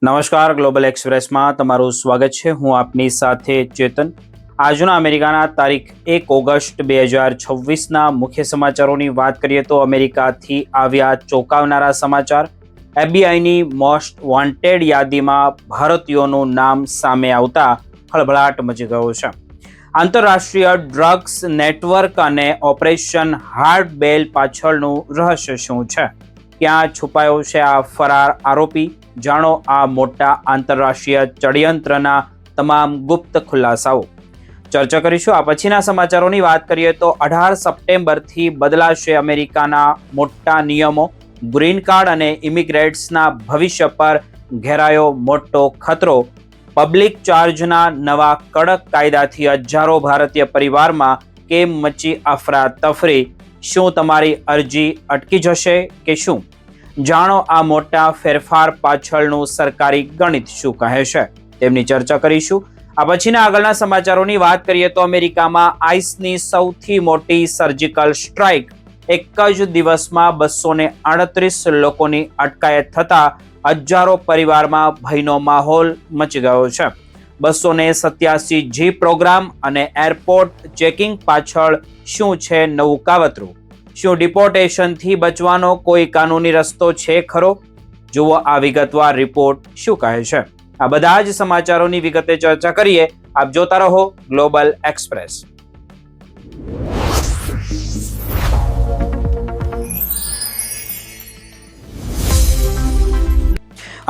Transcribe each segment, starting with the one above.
નમસ્કાર, ગ્લોબલ એક્સપ્રેસમાં તમારું સ્વાગત છે. હું આપની સાથે ચેતન. આજના અમેરિકાના તારીખ 1 ઓગસ્ટ 2026ના મુખ્ય સમાચારોની વાત કરીએ તો અમેરિકાથી આવ્યા ચોંકાવનારા સમાચાર. એફબીઆઈની મોસ્ટ વોન્ટેડ યાદીમાં ભારતીયોનું નામ સામે આવતા ખળભળાટ મચી ગયો છે. આંતરરાષ્ટ્રીય ડ્રગ્સ નેટવર્ક અને ઓપરેશન હાર્ડ બેલ પાછળનું રહસ્ય શું છે? ક્યાં છુપાયો છે આ ફરાર આરોપી? જાણો આ મોટા આંતરરાષ્ટ્રીય ષડયંત્રના તમામ ગુપ્ત ખુલાસાઓ. ચર્ચા કરીશું. આ પછીના સમાચારોની વાત કરીએ તો 18 સપ્ટેમ્બરથી બદલાશે અમેરિકાના મોટા નિયમો. ગ્રીન કાર્ડ અને ઇમિગ્રેટ્સના ભવિષ્ય પર ઘેરાયો મોટો ખતરો. પબ્લિક ચાર્જના નવા કડક કાયદાથી હજારો ભારતીય પરિવારમાં કેમ મચી અફરાતફરી? શું તમારી અરજી અટકી જશે કે શું? જાણો આ મોટા ફેરફાર પાછળનું સરકારી ગણિત શું કહે છે, તેમની ચર્ચા કરીશું. આ પછીના આગળના સમાચારોની વાત કરીએ તો અમેરિકામાં આઈસની સૌથી મોટી સર્જિકલ સ્ટ્રાઇક. એક જ દિવસમાં 238 લોકોની અટકાયત થતા હજારો પરિવારમાં ભયનો માહોલ મચી ગયો છે. 287G પ્રોગ્રામ અને એરપોર્ટ ચેકિંગ પાછળ શું છે નવું કાવતરું? શું ડિપોર્ટેશનથી બચવાનો કોઈ કાનૂની રસ્તો છે ખરો? જુઓ આ વિગતવાર રિપોર્ટ શું કહે છે. આ બધા જ સમાચારોની વિગતે ચર્ચા કરીએ. આપ જોતા રહો ગ્લોબલ એક્સપ્રેસ.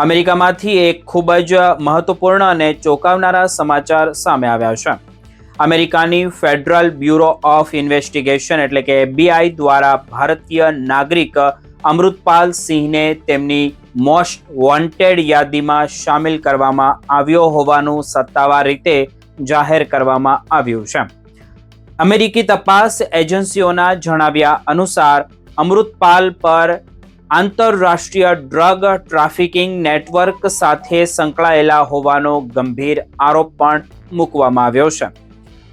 અમેરિકામાંથી એક ખૂબ જ મહત્વપૂર્ણ અને ચોંકાવનારા સમાચાર સામે આવ્યા છે. અમેરિકાની ફેડરલ બ્યુરો ઓફ ઇન્વેસ્ટિગેશન એટલે કે FBI દ્વારા ભારતીય નાગરિક અમૃતપાલ સિંહને તેમની મોસ્ટ વોન્ટેડ યાદીમાં સામેલ કરવામાં આવ્યો હોવાનું સત્તાવાર રીતે જાહેર કરવામાં આવ્યું છે. અમેરિકી તપાસ એજન્સીઓના જણાવ્યા અનુસાર અમૃતપાલ પર આંતરરાષ્ટ્રીય ડ્રગ ટ્રાફિકિંગ નેટવર્ક સાથે સંકળાયેલા હોવાનો ગંભીર આરોપ પણ મૂકવામાં આવ્યો છે.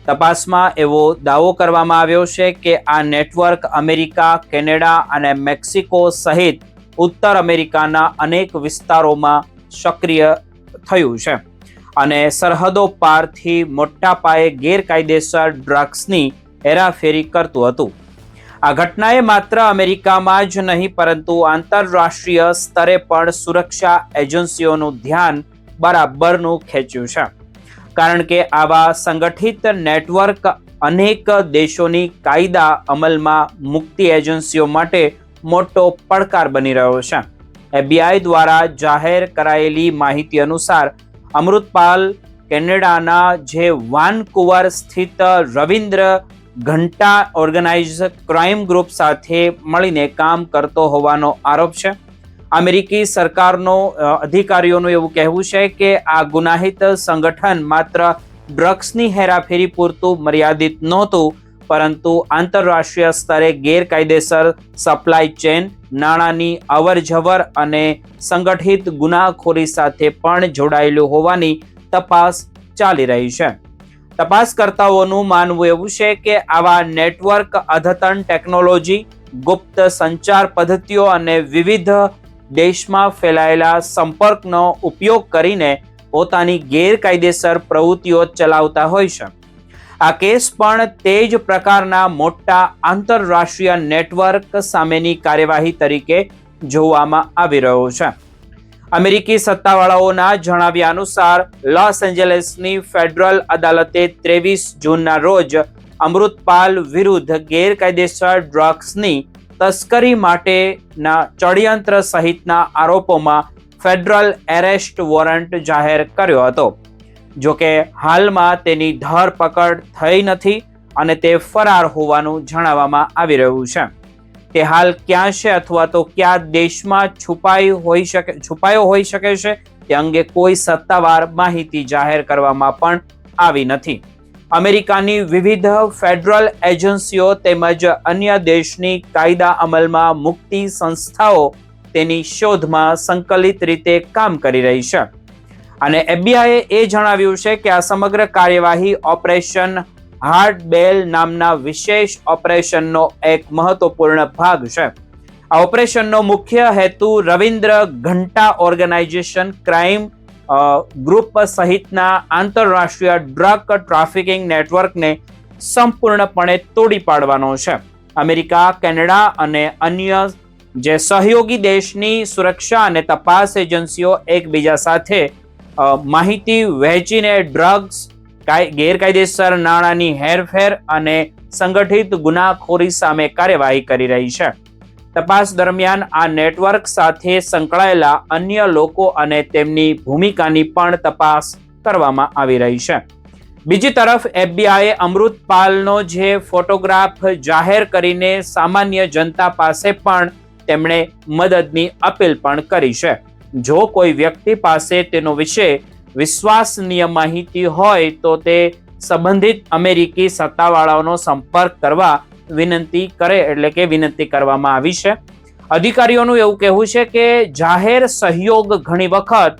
તપાસમાં એવો દાવો કરવામાં આવ્યો છે કે આ નેટવર્ક અમેરિકા, કેનેડા અને મેક્સિકો સહિત ઉત્તર અમેરિકાના અનેક વિસ્તારોમાં સક્રિય થયું છે અને સરહદો પારથી મોટા પાયે ગેરકાયદેસર ડ્રગ્સની હેરાફેરી કરતું હતું. આ ઘટનાએ માત્ર અમેરિકામાં જ નહીં પરંતુ આંતરરાષ્ટ્રીય સ્તરે પણ સુરક્ષા એજન્સીઓનું ધ્યાન બરાબરનું ખેંચ્યું છે. કારણ કે આવા સંગઠિત નેટવર્ક અનેક દેશોની કાયદા અમલમાં મુકતી એજન્સીઓ માટે મોટો પડકાર બની રહ્યો છે. FBI દ્વારા જાહેર કરાયેલી માહિતી અનુસાર અમૃતપાલ કેનેડાના જે વાનકુવર સ્થિત રવિન્દ્ર ઘંટા ઓર્ગેનાઇઝ ક્રાઇમ ગ્રુપ સાથે મળીને કામ કરતો હોવાનો આરોપ છે. અમેરિકી સરકારનો અધિકારીઓનું એવું કહેવું છે કે આ ગુનાહિત સંગઠન માત્ર ડ્રગ્સની હેરાફેરી પૂરતું મર્યાદિત નહોતું પરંતુ આંતરરાષ્ટ્રીય સ્તરે ગેરકાયદેસર સપ્લાય ચેન, નાણાંની અવરજવર અને સંગઠિત ગુનાખોરી સાથે પણ જોડાયેલું હોવાની તપાસ ચાલી રહી છે. તપાસકર્તાઓનું માનવું એવું છે કે આવા નેટવર્ક અદ્યતન ટેકનોલોજી, ગુપ્ત સંચાર પદ્ધતિઓ અને વિવિધ દેશમાં ફેલાયેલા સંપર્કનો ઉપયોગ કરીને પોતાની ગેરકાયદેસર પ્રવૃત્તિઓ ચલાવતા હોય છે. આ કેસ પણ તે જ પ્રકારના મોટા આંતરરાષ્ટ્રીય નેટવર્ક સામેની કાર્યવાહી તરીકે જોવામાં આવી રહ્યો છે. અમેરિકી સત્તાવાળાઓના જણાવ્યા અનુસાર લોસ એન્જલસની ફેડરલ અદાલતે 23 જૂનના રોજ અમૃતપાલ વિરુદ્ધ ગેરકાયદેસર ડ્રગ્સની તસ્કરી માટેના ષડયંત્ર સહિતના આરોપોમાં ફેડરલ એરેસ્ટ વોરંટ જાહેર કર્યો હતો. જોકે હાલમાં તેની ધરપકડ થઈ નથી અને તે ફરાર હોવાનું જણાવવામાં આવી રહ્યું છે. તે હાલ ક્યાં છે અથવા તો કયા દેશમાં છુપાયો હોઈ શકે છે તે અંગે કોઈ સત્તાવાર માહિતી જાહેર કરવામાં પણ આવી નથી. અમેરિકાની વિવિધ ફેડરલ એજન્સીઓ તેમજ અન્ય દેશની કાયદા અમલમાં મુકતી સંસ્થાઓ તેની શોધમાં સંકલિત રીતે કામ કરી રહી છે. અને એફબીઆઈએ એ જણાવ્યું છે કે આ સમગ્ર કાર્યવાહી ઓપરેશન હાર્ડ બેલ નામના વિશેષ ઓપરેશનનો એક મહત્વપૂર્ણ ભાગ છે. આ ઓપરેશનનો મુખ્ય હેતુ રવિન્દ્ર ઘંટા ઓર્ગેનાઇઝેશન, ક્રાઇમ ગ્રુપ સહિતના આંતરરાષ્ટ્રીય ડ્રગ ટ્રાફિકિંગ નેટવર્કને સંપૂર્ણપણે તોડી પાડવાનો છે. અમેરિકા, કેનેડા અને અન્ય જે સહયોગી દેશની સુરક્ષા અને તપાસ એજન્સીઓ એકબીજા સાથે માહિતી વહેંચીને ડ્રગ્સ, ગેરકાયદેસર નાણાંની હેરફેર અને સંગઠિત ગુનાખોરી સામે કાર્યવાહી કરી રહી છે. તપાસ દરમિયાન આ નેટવર્ક સાથે સંકળાયેલા અન્ય લોકો અને તેમની ભૂમિકાની પણ તપાસ કરવામાં આવી રહી છે. બીજી તરફ FBI અમૃતપાલનો જે ફોટોગ્રાફ જાહેર કરીને સામાન્ય જનતા પાસે પણ તેમણે મદદની અપીલ પણ કરી છે. જો કોઈ વ્યક્તિ પાસે તેનો વિશે વિશ્વસનીય માહિતી હોય તો તે સંબંધિત અમેરિકી સત્તાવાળાઓનો સંપર્ક કરવા વિનંતી કરવામાં આવી છે. અધિકારીઓનું એવું કહેવું છે કે જાહેર સહયોગ ઘણી વખત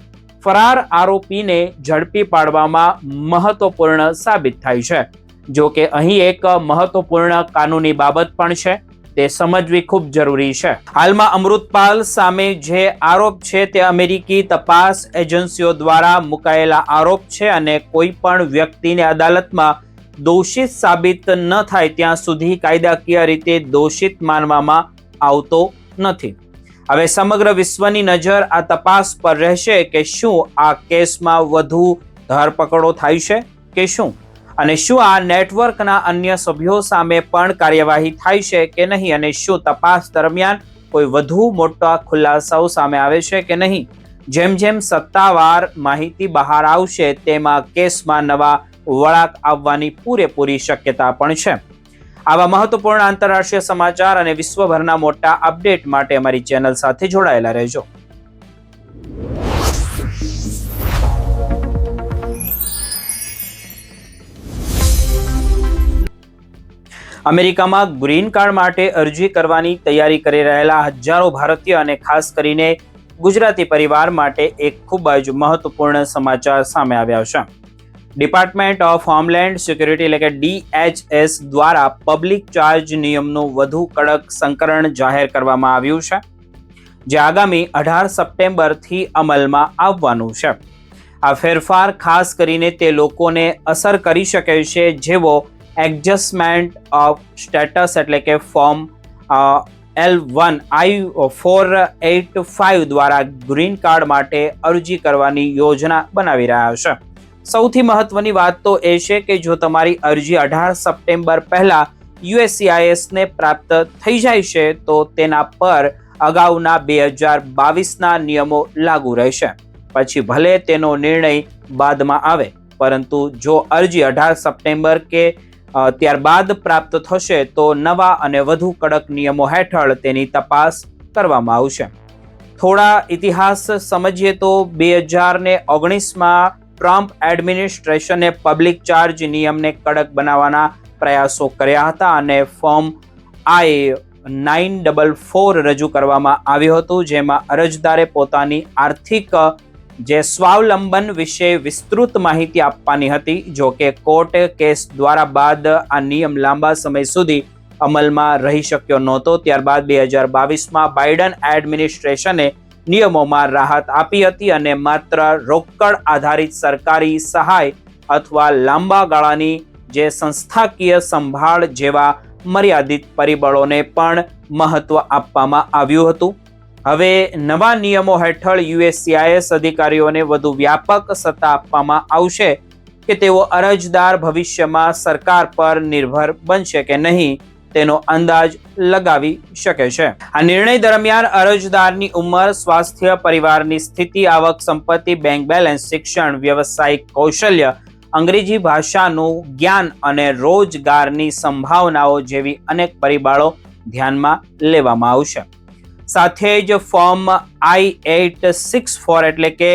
ફરાર આરોપીને ઝડપી પાડવામાં મહત્વપૂર્ણ સાબિત થાય છે. જો કે અહીં એક મહત્વપૂર્ણ કાનૂની બાબત પણ છે, તે સમજવી ખૂબ જરૂરી છે. હાલમાં અમૃતપાલ સામે જે આરોપ છે તે અમેરિકી તપાસ એજન્સીઓ દ્વારા મુકાયેલા આરોપ છે અને કોઈ પણ વ્યક્તિને અદાલતમાં દોષિત સાબિત ન થાય ત્યાં સુધી કાયદાકીય રીતે દોષિત માનવામાં આવતો નથી. હવે સમગ્ર વિશ્વની નજર આ તપાસ પર રહેશે કે શું આ કેસમાં વધુ ધરપકડો થાય છે કે શું, અને શું આ નેટવર્કના અન્ય સભ્યો સામે પણ કાર્યવાહી થાય છે કે નહીં, અને શું તપાસ દરમિયાન કોઈ વધુ મોટા ખુલાસાઓ સામે આવે છે કે નહીં. જેમ જેમ સત્તાવાર માહિતી બહાર આવશે તેમાં કેસમાં નવા વળાંક આવવાની પૂરેપૂરી શક્યતા પણ છે. આવા મહત્વપૂર્ણ આંતરરાષ્ટ્રીય સમાચાર અને વિશ્વભરના મોટા અપડેટ માટે અમારી ચેનલ સાથે જોડાયેલા રહેજો. અમેરિકામાં ગ્રીન કાર્ડ માટે અરજી કરવાની તૈયારી કરી રહેલા હજારો ભારતીય અને ખાસ કરીને ગુજરાતી પરિવાર માટે એક ખૂબ જ મહત્વપૂર્ણ સમાચાર સામે આવ્યા છે. ડિપાર્ટમેન્ટ ઓફ હોમલેન્ડ સિક્યુરિટી એટલે કે DHS દ્વારા પબ્લિક ચાર્જ નિયમનું વધુ કડક સંસ્કરણ જાહેર કરવામાં આવ્યું છે, જે આગામી 18 સપ્ટેમ્બરથી અમલમાં આવવાનું છે. આ ફેરફાર ખાસ કરીને તે લોકોને અસર કરી શકે છે જેઓ એડજસ્ટમેન્ટ ઓફ સ્ટેટસ એટલે કે ફોર્મ L1 I-485 દ્વારા ગ્રીન કાર્ડ માટે અરજી કરવાની યોજના બનાવી રહ્યા છે. સૌથી મહત્વની વાત તો એ છે કે જો તમારી અરજી 18 સપ્ટેમ્બર પહેલા USCIS ને પ્રાપ્ત થઈ જાય છે તો તેના પર અગાઉના 2022ના નિયમો લાગુ રહેશે. પછી ભલે તેનો નિર્ણય બાદમાં આવે, પરંતુ જો અરજી 18 સપ્ટેમ્બર કે ત્યારબાદ પ્રાપ્ત થશે તો નવા અને વધુ કડક નિયમો હેઠળ તેની તપાસ કરવામાં આવશે. થોડા ઇતિહાસ સમજીએ તો 2019માં ટ્રમ્પ એડમિનિસ્ટ્રેશને પબ્લિક ચાર્જ નિયમને કડક બનાવવાના પ્રયાસો કર્યા હતા અને ફોર્મ I-944 રજૂ કરવામાં આવ્યું હતું, જેમાં અરજદારે પોતાની આર્થિક જે સ્વાવલંબન વિશે વિસ્તૃત માહિતી આપવાની હતી. જો કે કોર્ટ કેસ દ્વારા બાદ આ નિયમ લાંબા સમય સુધી અમલમાં રહી શક્યો નહોતો. ત્યારબાદ 2022માં બાઇડન એડમિનિસ્ટ્રેશને નિયમોમાં રાહત આપી હતી અને માત્ર રોકડ આધારિત સરકારી સહાય અથવા લાંબા ગાળાની જે સંસ્થાકીય સંભાળ જેવા મર્યાદિત પરિબળોને પણ મહત્વ આપવામાં આવ્યું હતું. હવે નવા નિયમો હેઠળ USCIS અધિકારીઓને વધુ વ્યાપક સત્તા આપવામાં આવશે કે તેઓ અરજદાર ભવિષ્યમાં સરકાર પર નિર્ભર બનશે કે નહીં તેનો અંદાજ લગાવી શકે છે. આ નિર્ણય દરમિયાન અરજદારની ઉંમર, સ્વાસ્થ્ય, પરિવારની સ્થિતિ, આવક, સંપત્તિ, બેંક બેલેન્સ, શિક્ષણ, વ્યવસાયિક કૌશલ્ય, અંગ્રેજી ભાષાનું જ્ઞાન અને રોજગારની સંભાવનાઓ જેવી અનેક પરિબળો ધ્યાનમાં લેવામાં આવશે. સાથે જ ફોર્મ I-864 એટલે કે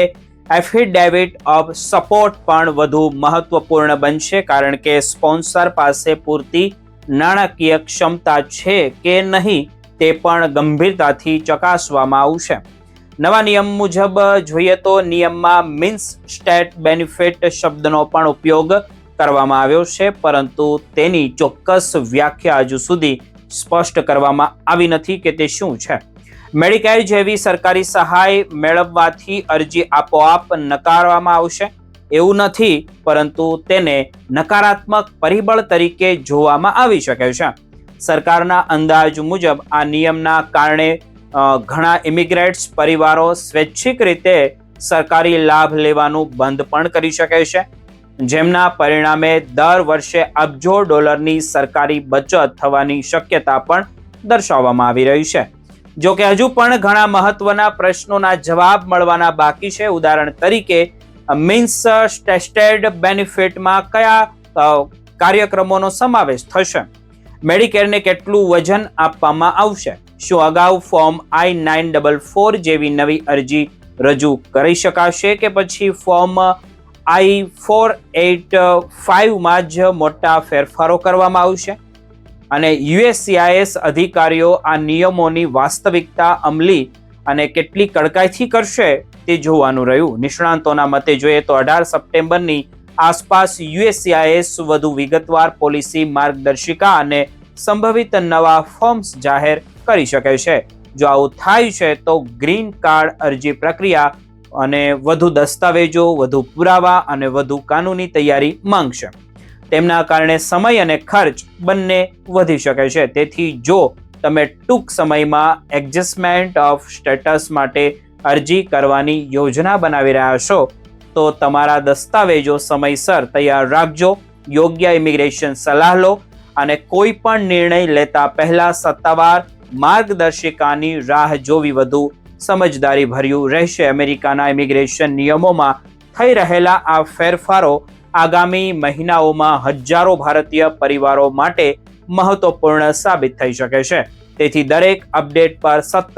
એફિડેવિટ ઓફ સપોર્ટ પણ વધુ મહત્વપૂર્ણ બનશે, કારણ કે સ્પોન્સર પાસે પૂરતી નાણાકીય ક્ષમતા છે કે નહીં તે પણ ગંભીરતાથી ચકાસવામાં આવશે. નવા નિયમ મુજબ જોઈએ તો નિયમમાં મીન્સ સ્ટેટ બેનિફિટ શબ્દનો પણ ઉપયોગ કરવામાં આવ્યો છે, પરંતુ તેની ચોક્કસ વ્યાખ્યા હજુ સુધી સ્પષ્ટ કરવામાં આવી નથી કે તે શું છે. મેડિકેર જેવી સરકારી સહાય મેળવવાથી અરજી આપોઆપ નકારવામાં આવશે એવું નથી, પરંતુ તેને નકારાત્મક પરિબળ તરીકે જોવામાં આવી શકે છે. સરકારના અંદાજ મુજબ આ નિયમના કારણે ઘણા ઇમિગ્રેન્ટ્સ પરિવારો સ્વૈચ્છિક રીતે સરકારી લાભ લેવાનું બંધ પણ કરી શકે છે, જેમના પરિણામે દર વર્ષે અબજો ડોલરની સરકારી બચત થવાની શક્યતા પણ દર્શાવવામાં આવી રહી છે. જો કે હજુ પણ ઘણા મહત્વના પ્રશ્નોના જવાબ મળવાના બાકી છે. ઉદાહરણ તરીકે મીન્સ ટેસ્ટેડ બેનિફિટમાં કયા કાર્યક્રમોનો સમાવેશ થશે, મેડિકેરને કેટલું વજન આપવામાં આવશે, શું અગાઉ ફોર્મ I-944 જેવી નવી અરજી રજૂ કરી શકાશે કે પછી ફોર્મ I-485માં જ મોટા ફેરફારો કરવામાં આવશે. અને USCIS અધિકારીઓ આ નિયમોની વાસ્તવિકતા અમલી અને કેટલી કડકાઈથી કરશે તે જોવાનું રહ્યું. નિષ્ણાંતોના મતે જોઈએ તો 18 સપ્ટેમ્બરની આસપાસ USCIS વધુ વિગતવાર પોલિસી માર્ગદર્શિકા અને સંભવિત નવા ફોર્મ્સ જાહેર કરી શકે છે. જો આવું થાય છે તો ગ્રીન કાર્ડ અરજી પ્રક્રિયા અને વધુ દસ્તાવેજો, વધુ પુરાવા અને વધુ કાનૂની તૈયારી માંગશે. તેમના કારણે સમય અને ખર્ચ બંને વધી શકે છે. તેથી જો તમે ટૂંક સમયમાં એડજસ્ટમેન્ટ ઓફ સ્ટેટસ માટે અરજી કરવાની યોજના બનાવી રહ્યા છો તો તમારા દસ્તાવેજો સમયસર તૈયાર રાખજો, યોગ્ય ઇમિગ્રેશન સલાહ લો અને કોઈ પણ નિર્ણય લેતા પહેલા સત્તાવાર માર્ગદર્શિકાની રાહ જોવી વધુ સમજદારી ભર્યું રહેશે. અમેરિકાના ઇમિગ્રેશન નિયમોમાં થઈ રહેલા આ ફેરફારો આગામી મહિનાઓમાં હજારો ભારતીય પરિવારો માટે મહત્વપૂર્ણ સાબિત થઈ શકે છે. તેથી દરેક અપડેટ પર સતત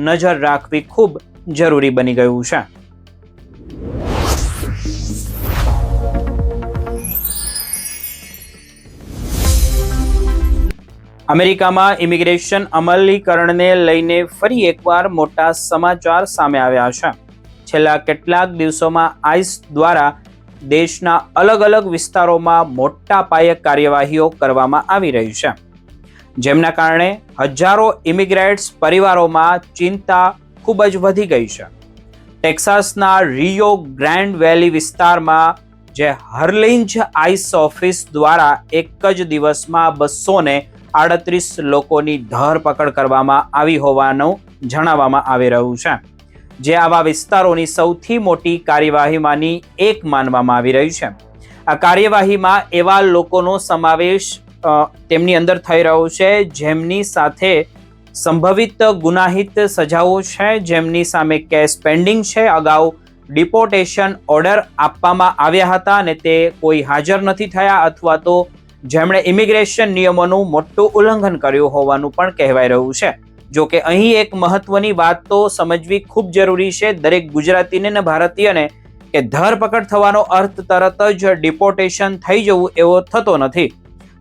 નજર રાખવી ખૂબ જરૂરી બની ગયું છે. અમેરિકામાં ઇમિગ્રેશન અમલીકરણને લઈને ફરી એકવાર મોટા સમાચાર સામે આવ્યા છે. છેલ્લા કેટલાક દિવસોમાં આઈસ દ્વારા દેશના અલગ અલગ વિસ્તારોમાં મોટા પાયે કાર્યવાહીઓ કરવામાં આવી રહી છે, જેમના કારણે હજારો ઇમિગ્રેન્ટ્સ પરિવારોમાં ચિંતા ખૂબ જ વધી ગઈ છે. ટેક્સાસના રિયો ગ્રાન્ડ વેલી વિસ્તારમાં જે હર્લિંજ આઈસ ઓફિસ દ્વારા એક જ દિવસમાં 238 લોકોની ધરપકડ કરવામાં આવી હોવાનું જણાવવામાં આવી રહ્યું છે, જે આવા વિસ્તારોની સૌથી મોટી કાર્યવાહીમાંની એક માનવામાં આવી રહી છે. આ કાર્યવાહીમાં એવા લોકોનો સમાવેશ તેમની અંદર થઈ રહ્યો છે જેમની સાથે સંભવિત ગુનાહિત સજાઓ છે, જેમની સામે કેસ પેન્ડિંગ છે, અગાઉ ડિપોર્ટેશન ઓર્ડર આપવામાં આવ્યા હતા અને તે કોઈ હાજર નથી થયા, અથવા તો જેમણે ઇમિગ્રેશન નિયમોનું મોટું ઉલ્લંઘન કર્યું હોવાનું પણ કહેવાય રહ્યું છે. જો કે અહીં એક મહત્વની વાત તો સમજવી ખૂબ જરૂરી છે દરેક ગુજરાતીને અને ભારતીયને, કે ધરપકડ થવાનો અર્થ તરત જ ડિપોર્ટેશન થઈ જવું એવો થતો નથી.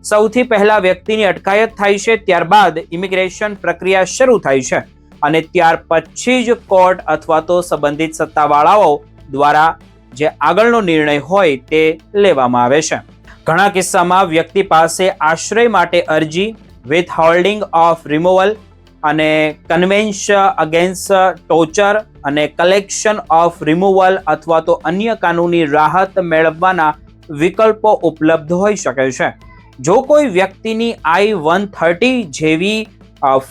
સૌથી પહેલા વ્યક્તિની અટકાયત થાય છે, ત્યારબાદ ઇમિગ્રેશન પ્રક્રિયા શરૂ થાય છે અને ત્યાર પછી જ કોર્ટ અથવા તો સંબંધિત સત્તાવાળાઓ દ્વારા જે આગળનો નિર્ણય હોય તે લેવામાં આવે છે. ઘણા કિસ્સામાં વ્યક્તિ પાસે આશ્રય માટે અરજી, વિથહોલ્ડિંગ ઓફ રિમૂવલ અને કન્વેન્શન અગેન્સ્ટ ટોર્ચર અને કલેક્શન ઓફ રિમૂવલ અથવા તો અન્ય કાનૂની રાહત મેળવવાના વિકલ્પો ઉપલબ્ધ હોઈ શકે છે. જો કોઈ વ્યક્તિની I-130 જેવી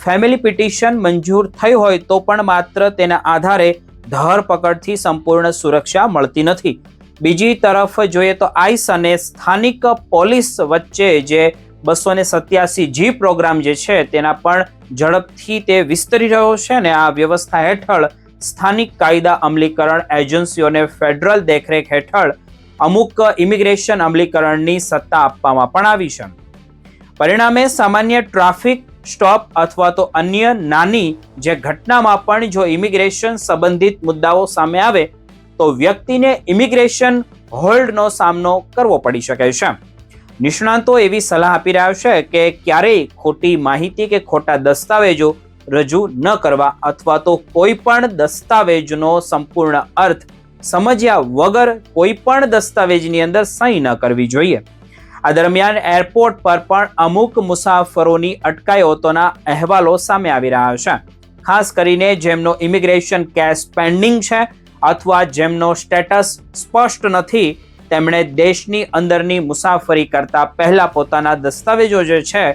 ફેમિલી પિટિશન મંજૂર થઈ હોય તો પણ માત્ર તેના આધારે ધરપકડથી સંપૂર્ણ સુરક્ષા મળતી નથી. બીજી તરફ જોઈએ તો આઈસ અને સ્થાનિક પોલીસ વચ્ચે જે 287G પ્રોગ્રામ જે છે તેના પણ ઝડપથી તે વિસ્તરી રહ્યો છે અને આ વ્યવસ્થા હેઠળ સ્થાનિક કાયદા અમલીકરણ એજન્સીઓને ફેડરલ દેખરેખ હેઠળ અમુક ઇમિગ્રેશન અમલીકરણની સત્તા આપવામાં પણ આવી છે. પરિણામે સામાન્ય ટ્રાફિક સ્ટોપ અથવા તો અન્ય નાની જે ઘટનામાં પણ જો ઇમિગ્રેશન સંબંધિત મુદ્દાઓ સામે આવે તો વ્યક્તિને ઇમિગ્રેશન હોલ્ડનો સામનો કરવો પડી શકે છે. નિષ્ણાંતો એવી સલાહ આપી રહ્યા છે કે ક્યારેય ખોટી માહિતી કે ખોટા દસ્તાવેજો રજૂ ન કરવા અથવા તો કોઈ પણ દસ્તાવેજનો સંપૂર્ણ અર્થ સમજ્યા વગર કોઈ પણ દસ્તાવેજની અંદર સહી ન કરવી જોઈએ. આ દરમિયાન એરપોર્ટ પર પણ અમુક મુસાફરોની અટકાયતોના અહેવાલો સામે આવી રહ્યા છે. ખાસ કરીને જેમનો ઇમિગ્રેશન કેસ પેન્ડિંગ છે અથવા જેમનો સ્ટેટસ સ્પષ્ટ નથી, તેમણે દેશની અંદરની મુસાફરી કરતા પહેલા પોતાના દસ્તાવેજો જે છે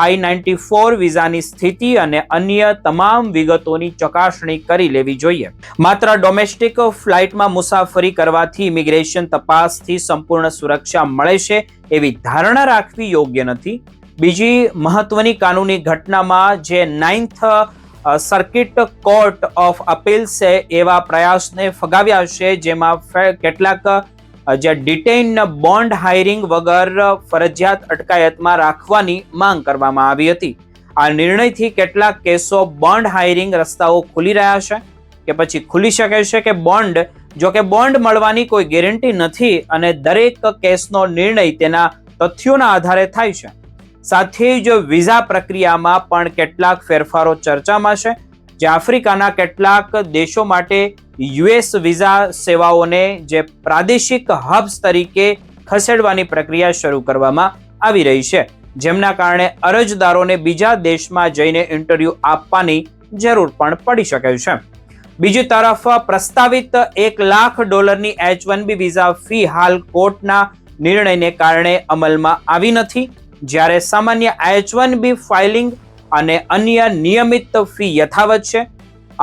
I-94 વિઝાની સ્થિતિ અને અન્ય તમામ વિગતોની ચકાસણી કરી લેવી જોઈએ. માત્ર ડોમેસ્ટિક ફ્લાઇટમાં મુસાફરી કરવાથી ઇમિગ્રેશન તપાસથી સંપૂર્ણ સુરક્ષા મળે છે એવી ધારણા રાખવી યોગ્ય નથી. બીજી મહત્વની કાનૂની ઘટનામાં જે 9th સર્કિટ કોર્ટ ઓફ અપીલ્સે એવા પ્રયાસને ફગાવ્યા છે જેમાં કેટલાક જે ડિટેઇન બોન્ડ હાયરિંગ વગર ફરજિયાત અટકાયતમાં રાખવાની માંગ કરવામાં આવી હતી. આ નિર્ણયથી કેટલાક કેસો બોન્ડ હાયરિંગ રસ્તાઓ ખુલી રહ્યા છે કે પછી ખુલી શકે છે કે બોન્ડ, જો કે બોન્ડ મળવાની કોઈ ગેરંટી નથી અને દરેક કેસનો નિર્ણય તેના તથ્યોના આધારે થાય છે. સાથે જ વિઝા પ્રક્રિયામાં પણ કેટલાક ફેરફારો ચર્ચામાં છે, જે આફ્રિકાના કેટલાક દેશો માટે US વિઝા સેવાઓને જે પ્રાદેશિક હબ્સ તરીકે ખસેડવાની પ્રક્રિયા શરૂ કરવામાં આવી રહી છે, જેમના કારણે અરજદારોને બીજા દેશમાં જઈને ઇન્ટરવ્યૂ આપવાની જરૂર પણ પડી શકે છે. બીજી તરફ પ્રસ્તાવિત $1 લાખ H-1B વિઝા ફી હાલ કોર્ટના નિર્ણયને કારણે અમલમાં આવી નથી, જ્યારે સામાન્ય H-1B ફાઇલિંગ અને અન્ય નિયમિત ફી યથાવત છે.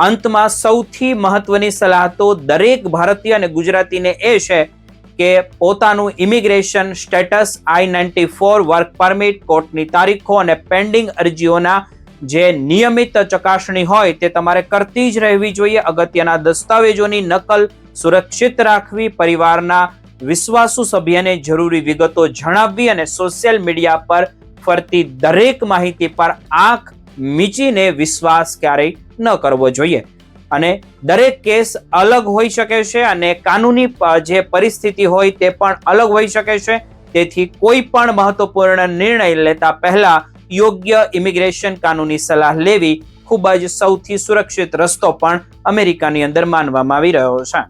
અંતમાં સૌથી મહત્વની સલાહ તો દરેક ભારતીય અને ગુજરાતીને એ છે કે પોતાનું immigration status, I-94 work permit, કોર્ટની તારીખો અને પેન્ડિંગ અરજીઓના જે નિયમિત ચકાસણી હોય તે તમારે કરતી જ રહેવી જોઈએ. અગત્યના દસ્તાવેજોની નકલ સુરક્ષિત રાખવી, પરિવારના વિશ્વાસુ સભ્યને જરૂરી વિગતો જણાવવી અને સોશિયલ મીડિયા પર ફરતી દરેક માહિતી પર આંખ મીચીને વિશ્વાસ ક્યારેય ન કરવો જોઈએ. અને દરેક કેસ અલગ હોઈ શકે છે અને કાનૂની જે પરિસ્થિતિ હોય તે પણ અલગ હોઈ શકે છે. તેથી કોઈ પણ મહત્વપૂર્ણ નિર્ણય લેતા પહેલા યોગ્ય ઇમિગ્રેશન કાનૂની સલાહ લેવી ખૂબ જ સૌથી સુરક્ષિત રસ્તો પણ અમેરિકાની અંદર માનવામાં આવી રહ્યો છે.